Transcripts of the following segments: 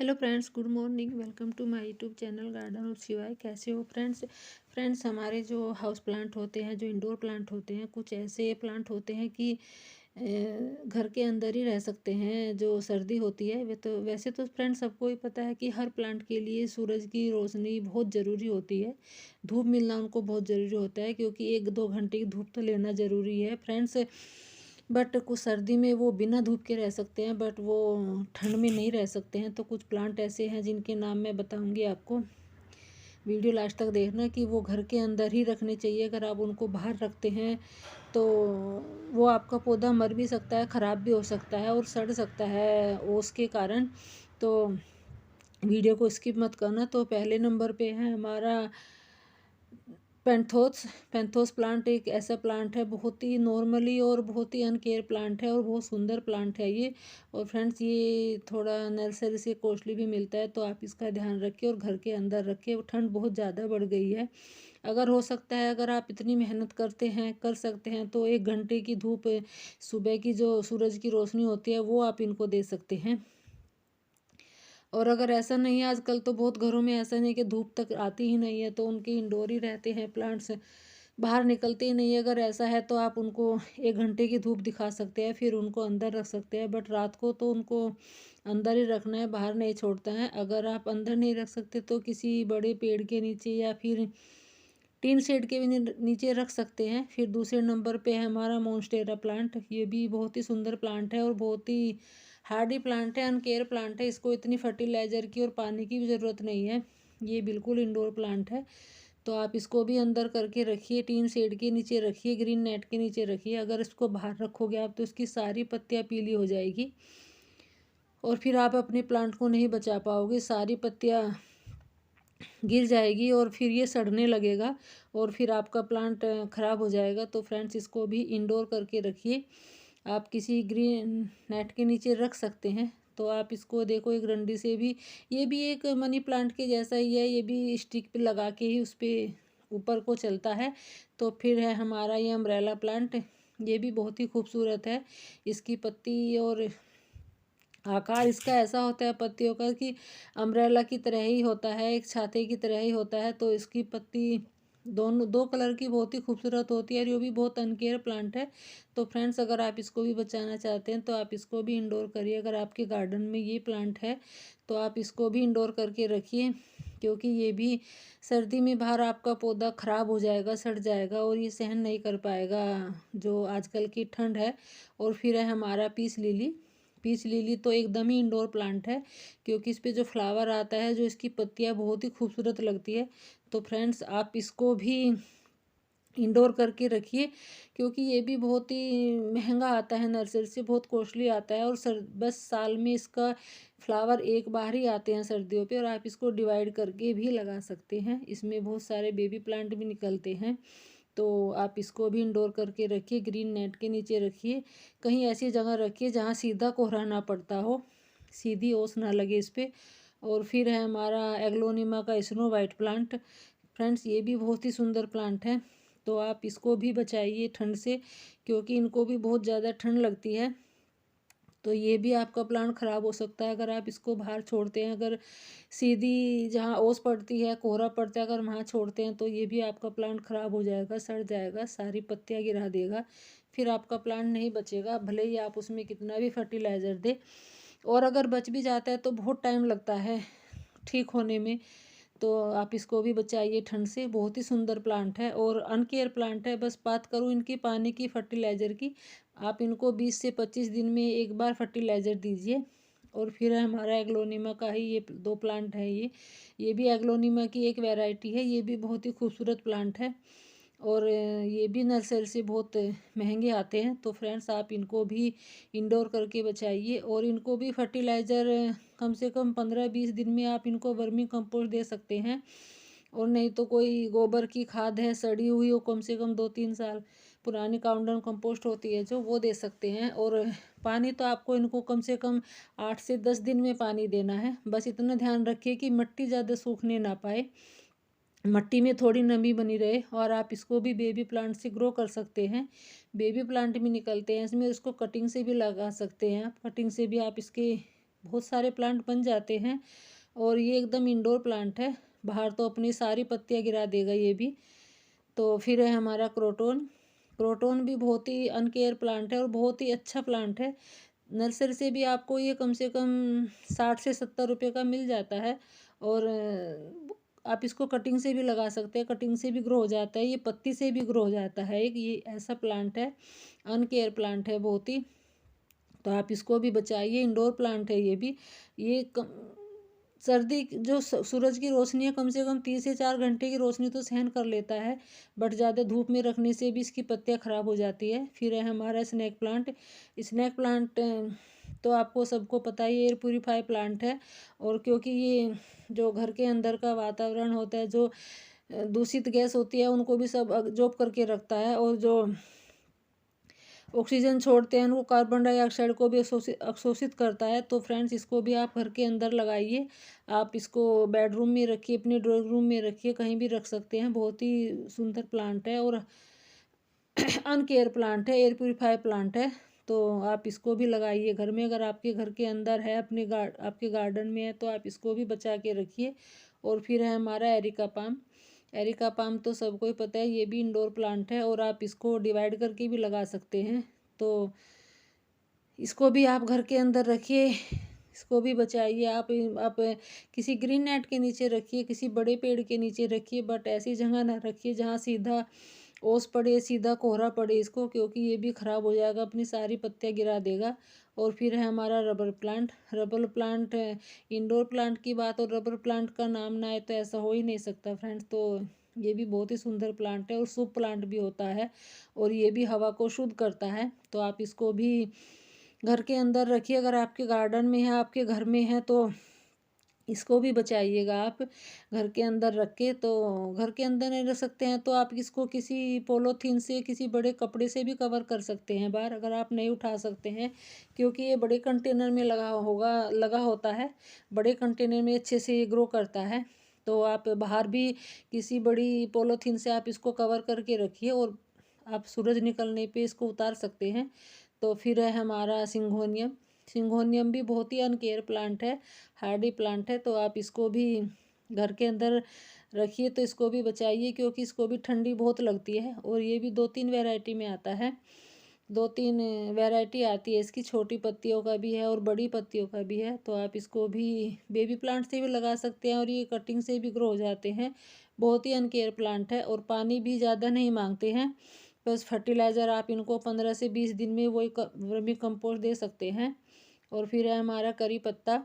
Hello friends, good morning. Welcome to my YouTube channel garden of Shivay. कैसे हो friends हमारे जो हाउस प्लांट होते हैं, जो इंडोर प्लांट होते हैं, कुछ ऐसे प्लांट होते हैं कि घर के अंदर ही रह सकते हैं। जो सर्दी होती है वे तो वैसे तो फ्रेंड्स सबको ही पता है कि हर प्लांट के लिए सूरज की रोशनी बहुत ज़रूरी होती है। धूप मिलना उनको बहुत ज़रूरी होता है, क्योंकि 1-2 घंटे की धूप तो लेना ज़रूरी है फ्रेंड्स। बट कुछ सर्दी में वो बिना धूप के रह सकते हैं, बट वो ठंड में नहीं रह सकते हैं। तो कुछ प्लांट ऐसे हैं जिनके नाम मैं बताऊंगी आपको। वीडियो लास्ट तक देखना कि वो घर के अंदर ही रखने चाहिए। अगर आप उनको बाहर रखते हैं तो वो आपका पौधा मर भी सकता है, ख़राब भी हो सकता है और सड़ सकता है ओस के कारण। तो वीडियो को स्किप मत करना। तो पहले नंबर पे है हमारा पेंथोस प्लांट। एक ऐसा प्लांट है, बहुत ही नॉर्मली और बहुत ही अनकेयर प्लांट है और बहुत सुंदर प्लांट है ये। और फ्रेंड्स ये थोड़ा नर्सरी से कॉस्टली भी मिलता है, तो आप इसका ध्यान रखें और घर के अंदर रखें। ठंड बहुत ज़्यादा बढ़ गई है। अगर हो सकता है, अगर आप इतनी मेहनत करते हैं, कर सकते हैं, तो 1 घंटे की धूप सुबह की जो सूरज की रोशनी होती है वो आप इनको दे सकते हैं। और अगर ऐसा नहीं है, आजकल तो बहुत घरों में ऐसा नहीं कि धूप तक आती ही नहीं है, तो उनके इंडोर ही रहते हैं प्लांट्स, बाहर निकलते ही नहीं है। अगर ऐसा है तो आप उनको 1 घंटे की धूप दिखा सकते हैं, फिर उनको अंदर रख सकते हैं। बट रात को तो उनको अंदर ही रखना है, बाहर नहीं छोड़ता है। अगर आप अंदर नहीं रख सकते तो किसी बड़े पेड़ के नीचे या फिर टीन शेड के भी नीचे रख सकते हैं। फिर दूसरे नंबर पे है हमारा मोन्स्टेरा प्लांट। ये भी बहुत ही सुंदर प्लांट है और बहुत ही हार्डी प्लांट है, अनकेयर प्लांट है। इसको इतनी फर्टिलाइज़र की और पानी की भी ज़रूरत नहीं है। ये बिल्कुल इंडोर प्लांट है। तो आप इसको भी अंदर करके रखिए, टीन शेड के नीचे रखिए, ग्रीन नेट के नीचे रखिए। अगर इसको बाहर रखोगे आप तो इसकी सारी पत्तियाँ पीली हो जाएगी और फिर आप अपने प्लांट को नहीं बचा पाओगे। सारी पत्तियाँ गिर जाएगी और फिर ये सड़ने लगेगा और फिर आपका प्लांट ख़राब हो जाएगा। तो फ्रेंड्स इसको भी इंडोर करके रखिए। आप किसी ग्रीन नेट के नीचे रख सकते हैं। तो आप इसको देखो, एक डंडी से भी, ये भी एक मनी प्लांट के जैसा ही है। ये भी स्टिक पे लगा के ही उस पर ऊपर को चलता है। तो फिर है हमारा ये अम्ब्रेला प्लांट। ये भी बहुत ही खूबसूरत है। इसकी पत्ती और आकार इसका ऐसा होता है पत्तियों का कि अम्ब्रेला की तरह ही होता है, एक छाते की तरह ही होता है। तो इसकी पत्ती दोनों 2 कलर की बहुत ही खूबसूरत होती है और ये भी बहुत अनकेयर प्लांट है। तो फ्रेंड्स अगर आप इसको भी बचाना चाहते हैं तो आप इसको भी इंडोर करिए। अगर आपके गार्डन में ये प्लांट है तो आप इसको भी इंडोर करके रखिए, क्योंकि ये भी सर्दी में बाहर आपका पौधा ख़राब हो जाएगा, सड़ जाएगा और ये सहन नहीं कर पाएगा जो आजकल की ठंड है। और फिर है हमारा पीस लिली तो एकदम ही इंडोर प्लांट है, क्योंकि इस पे जो फ्लावर आता है, जो इसकी पत्तियां बहुत ही खूबसूरत लगती है। तो फ्रेंड्स आप इसको भी इंडोर करके रखिए, क्योंकि ये भी बहुत ही महंगा आता है, नर्सरी से बहुत कॉस्टली आता है। और बस साल में इसका फ्लावर एक बार ही आते हैं सर्दियों पे। और आप इसको डिवाइड करके भी लगा सकते हैं, इसमें बहुत सारे बेबी प्लांट भी निकलते हैं। तो आप इसको भी इंडोर करके रखिए, ग्रीन नेट के नीचे रखिए। कहीं ऐसी जगह रखिए जहाँ सीधा कोहरा ना पड़ता हो, सीधी ओस ना लगे इस पर। और फिर है हमारा एग्लोनिमा का स्नो वाइट प्लांट। फ्रेंड्स ये भी बहुत ही सुंदर प्लांट है। तो आप इसको भी बचाइए ठंड से, क्योंकि इनको भी बहुत ज़्यादा ठंड लगती है। तो ये भी आपका प्लांट ख़राब हो सकता है अगर आप इसको बाहर छोड़ते हैं। अगर सीधी जहाँ ओस पड़ती है, कोहरा पड़ता है, अगर वहाँ छोड़ते हैं तो ये भी आपका प्लांट ख़राब हो जाएगा, सड़ जाएगा, सारी पत्तियाँ गिरा देगा। फिर आपका प्लांट नहीं बचेगा, भले ही आप उसमें कितना भी फर्टिलाइज़र दे। और अगर बच भी जाता है तो बहुत टाइम लगता है ठीक होने में। तो आप इसको भी बचाइए ठंड से। बहुत ही सुंदर प्लांट है और अनकेयर प्लांट है। बस बात करूँ इनकी पानी की, फर्टिलाइज़र की, आप इनको 20 से 25 दिन में एक बार फर्टिलाइज़र दीजिए। और फिर हमारा एग्लोनिमा का ही ये 2 प्लांट है। ये भी एग्लोनिमा की एक वैरायटी है। ये भी बहुत ही खूबसूरत प्लांट है और ये भी नर्सरी से बहुत महंगे आते हैं। तो फ्रेंड्स आप इनको भी इंडोर करके बचाइए और इनको भी फर्टिलाइज़र कम से कम 15-20 दिन में आप इनको वर्मी कंपोस्ट दे सकते हैं। और नहीं तो कोई गोबर की खाद है सड़ी हुई, वो कम से कम 2-3 साल पुरानी काउंडर कंपोस्ट होती है जो, वो दे सकते हैं। और पानी तो आपको इनको कम से कम 8 से 10 दिन में पानी देना है। बस इतना ध्यान रखिए कि मिट्टी ज़्यादा सूखने ना पाए, मट्टी में थोड़ी नमी बनी रहे। और आप इसको भी बेबी प्लांट से ग्रो कर सकते हैं। बेबी प्लांट भी निकलते हैं इसमें, इसको कटिंग से भी लगा सकते हैं आप। कटिंग से भी आप इसके बहुत सारे प्लांट बन जाते हैं। और ये एकदम इंडोर प्लांट है, बाहर तो अपनी सारी पत्तियां गिरा देगा ये भी। तो फिर है हमारा क्रोटोन। क्रोटोन भी बहुत ही अनकेयर प्लांट है और बहुत ही अच्छा प्लांट है। नर्सरी से भी आपको ये कम से कम 60 से 70 रुपये का मिल जाता है। और आप इसको कटिंग से भी लगा सकते हैं, कटिंग से भी ग्रो हो जाता है, ये पत्ती से भी ग्रो हो जाता है। एक ये ऐसा प्लांट है, अनकेयर प्लांट है बहुत ही। तो आप इसको भी बचाइए, इंडोर प्लांट है ये भी। ये सर्दी जो सूरज की रोशनी है, कम से कम 3 से 4 घंटे की रोशनी तो सहन कर लेता है, बट ज़्यादा धूप में रखने से भी इसकी पत्तियां खराब हो जाती है। फिर है हमारा स्नैक प्लांट। स्नैक प्लांट तो आपको सबको पता ही, एयर प्यूरीफाई प्लांट है। और क्योंकि ये जो घर के अंदर का वातावरण होता है, जो दूषित गैस होती है, उनको भी सब अब्जॉर्ब करके रखता है। और जो ऑक्सीजन छोड़ते हैं उनको कार्बन डाइऑक्साइड को भी अवशोषित करता है। तो फ्रेंड्स, इसको भी आप घर के अंदर लगाइए। आप इसको बेडरूम में रखिए, अपने ड्राइंग रूम में रखिए, कहीं भी रख सकते हैं। बहुत ही सुंदर प्लांट है और अनकेयर प्लांट है, एयर प्यूरीफाई प्लांट है। तो आप इसको भी लगाइए घर में। अगर आपके घर के अंदर है, आपके गार्डन में है, तो आप इसको भी बचा के रखिए। और फिर है हमारा एरिका पाम। एरिका पाम तो सबको ही पता है, ये भी इंडोर प्लांट है और आप इसको डिवाइड करके भी लगा सकते हैं। तो इसको भी आप घर के अंदर रखिए, इसको भी बचाइए। आप किसी ग्रीन नेट के नीचे रखिए, किसी बड़े पेड़ के नीचे रखिए, बट ऐसी जगह ना रखिए जहाँ सीधा ओस पड़े, सीधा कोहरा पड़े इसको, क्योंकि ये भी ख़राब हो जाएगा, अपनी सारी पत्तियां गिरा देगा। और फिर है हमारा rubber plant. Rubber plant indoor plant की बात और रबर प्लांट का नाम ना आए तो ऐसा हो ही नहीं सकता फ्रेंड्स। तो ये भी बहुत ही सुंदर प्लांट है और शुभ प्लांट भी होता है, और ये भी हवा को शुद्ध करता है। तो आप इसको भी घर के अंदर रखिए। अगर आपके गार्डन में है, आपके घर में है, तो इसको भी बचाइएगा आप घर के अंदर रख के। तो घर के अंदर नहीं रख सकते हैं तो आप इसको किसी पॉलीथीन से, किसी बड़े कपड़े से भी कवर कर सकते हैं बाहर, अगर आप नहीं उठा सकते हैं, क्योंकि ये बड़े कंटेनर में लगा होता है। बड़े कंटेनर में अच्छे से ये ग्रो करता है। तो आप बाहर भी किसी बड़ी पॉलीथीन से आप इसको कवर करके रखिए, और आप सूरज निकलने पे इसको उतार सकते हैं। तो फिर है हमारा सिंघोनियम। सिंघोनियम भी बहुत ही अनकेयर प्लांट है, हार्डी प्लांट है। तो आप इसको भी घर के अंदर रखिए, तो इसको भी बचाइए, क्योंकि इसको भी ठंडी बहुत लगती है। और ये भी 2-3 वैरायटी में आता है, 2-3 वैरायटी आती है इसकी, छोटी पत्तियों का भी है और बड़ी पत्तियों का भी है। तो आप इसको भी बेबी प्लांट से भी लगा सकते हैं, और ये कटिंग से भी ग्रो हो जाते हैं। बहुत ही अनकेयर प्लांट है, और पानी भी ज़्यादा नहीं मांगते हैं। बस फर्टिलाइज़र आप इनको 15 से 20 दिन में वही वर्मी कंपोस्ट दे सकते हैं। और फिर है हमारा करी पत्ता।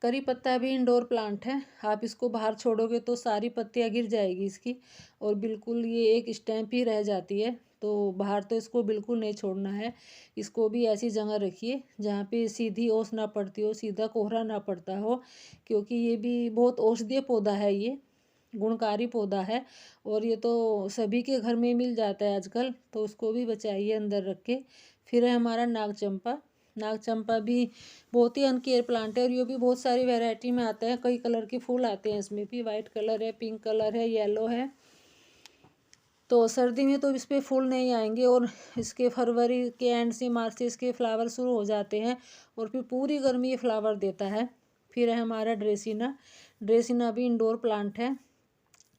करी पत्ता भी इंडोर प्लांट है। आप इसको बाहर छोड़ोगे तो सारी पत्तियां गिर जाएगी इसकी, और बिल्कुल ये एक स्टैम्प ही रह जाती है। तो बाहर तो इसको बिल्कुल नहीं छोड़ना है। इसको भी ऐसी जगह रखिए जहाँ पे सीधी ओस ना पड़ती हो, सीधा कोहरा ना पड़ता हो, क्योंकि ये भी बहुत औषधीय पौधा है, ये गुणकारी पौधा है। और ये तो सभी के घर में मिल जाता है आजकल, तो उसको भी बचाइए अंदर रख के। फिर है हमारा नाग चंपा। नाग चंपा भी बहुत ही अनकेयर प्लांट है, और ये भी बहुत सारी वैरायटी में आता है, कई कलर के फूल आते हैं इसमें भी। वाइट कलर है, पिंक कलर है, येलो है। तो सर्दी में तो इस पर फूल नहीं आएंगे, और इसके फरवरी के एंड से, मार्च से इसके फ्लावर शुरू हो जाते हैं, और फिर पूरी गर्मी ये फ्लावर देता है। फिर है हमारा ड्रेसिना। ड्रेसिना भी इंडोर प्लांट है।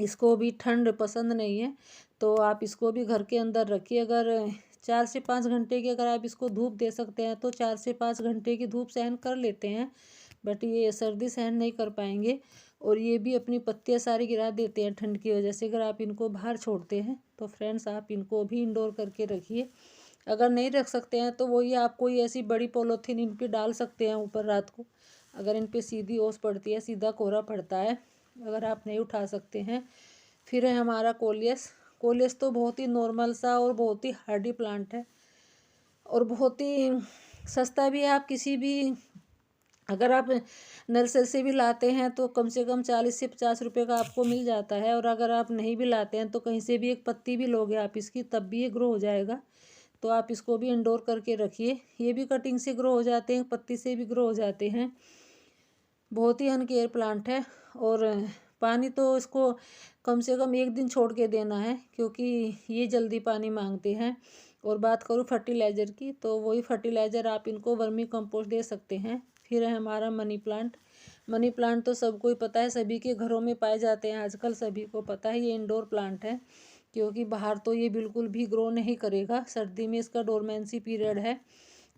इसको भी ठंड पसंद नहीं है, तो आप इसको भी घर के अंदर रखिए। अगर 4 से 5 घंटे की अगर आप इसको धूप दे सकते हैं तो 4 से 5 घंटे की धूप सहन कर लेते हैं, बट ये सर्दी सहन नहीं कर पाएंगे। और ये भी अपनी पत्तियां सारी गिरा देते हैं ठंड की वजह से, अगर आप इनको बाहर छोड़ते हैं। तो फ्रेंड्स, आप इनको भी इंडोर करके रखिए। अगर नहीं रख सकते हैं तो वही आप कोई ऐसी बड़ी पॉलीथीन इन पर डाल सकते हैं ऊपर रात को, अगर इन पर सीधी ओस पड़ती है, सीधा कोहरा पड़ता है, अगर आप नहीं उठा सकते हैं। फिर है हमारा कोलियस। कोलियस तो बहुत ही नॉर्मल सा और बहुत ही हार्डी प्लांट है, और बहुत ही सस्ता भी है। आप किसी भी, अगर आप नर्सरी से भी लाते हैं तो कम से कम 40 से 50 रुपये का आपको मिल जाता है। और अगर आप नहीं भी लाते हैं तो कहीं से भी एक पत्ती भी लोगे आप इसकी, तब भी ये ग्रो हो जाएगा। तो आप इसको भी इंडोर करके रखिए। ये भी कटिंग से ग्रो हो जाते हैं, पत्ती से भी ग्रो हो जाते हैं। बहुत ही अनकेयर प्लांट है। और पानी तो इसको कम से कम 1 दिन छोड़ के देना है, क्योंकि ये जल्दी पानी मांगते हैं। और बात करूँ फर्टिलाइज़र की, तो वही फर्टिलाइज़र आप इनको वर्मी कंपोस्ट दे सकते हैं। फिर है हमारा मनी प्लांट। मनी प्लांट तो सबको ही पता है, सभी के घरों में पाए जाते हैं आजकल, सभी को पता है ये इंडोर प्लांट है, क्योंकि बाहर तो ये बिल्कुल भी ग्रो नहीं करेगा। सर्दी में इसका डोरमेंसी पीरियड है,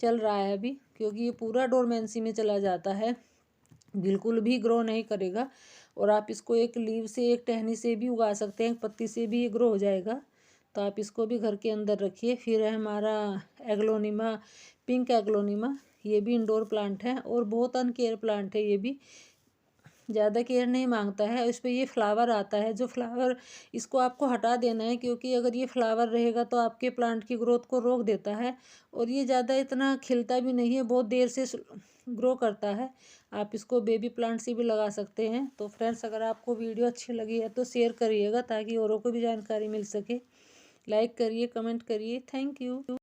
चल रहा है अभी, क्योंकि ये पूरा डोरमेंसी में चला जाता है, बिल्कुल भी ग्रो नहीं करेगा। और आप इसको एक लीव से, एक टहनी से भी उगा सकते हैं, एक पत्ती से भी ये ग्रो हो जाएगा। तो आप इसको भी घर के अंदर रखिए। फिर है हमारा एग्लोनिमा, पिंक एग्लोनिमा। ये भी इंडोर प्लांट है और बहुत अनकेयर प्लांट है, ये भी ज़्यादा केयर नहीं मांगता है। इस पर ये फ्लावर आता है, जो फ्लावर इसको आपको हटा देना है, क्योंकि अगर ये फ्लावर रहेगा तो आपके प्लांट की ग्रोथ को रोक देता है। और ये ज़्यादा इतना खिलता भी नहीं है, बहुत देर से ग्रो करता है। आप इसको बेबी प्लांट से भी लगा सकते हैं। तो फ्रेंड्स, अगर आपको वीडियो अच्छी लगी है तो शेयर करिएगा, ताकि औरों को भी जानकारी मिल सके। लाइक करिए, कमेंट करिए। Thank you.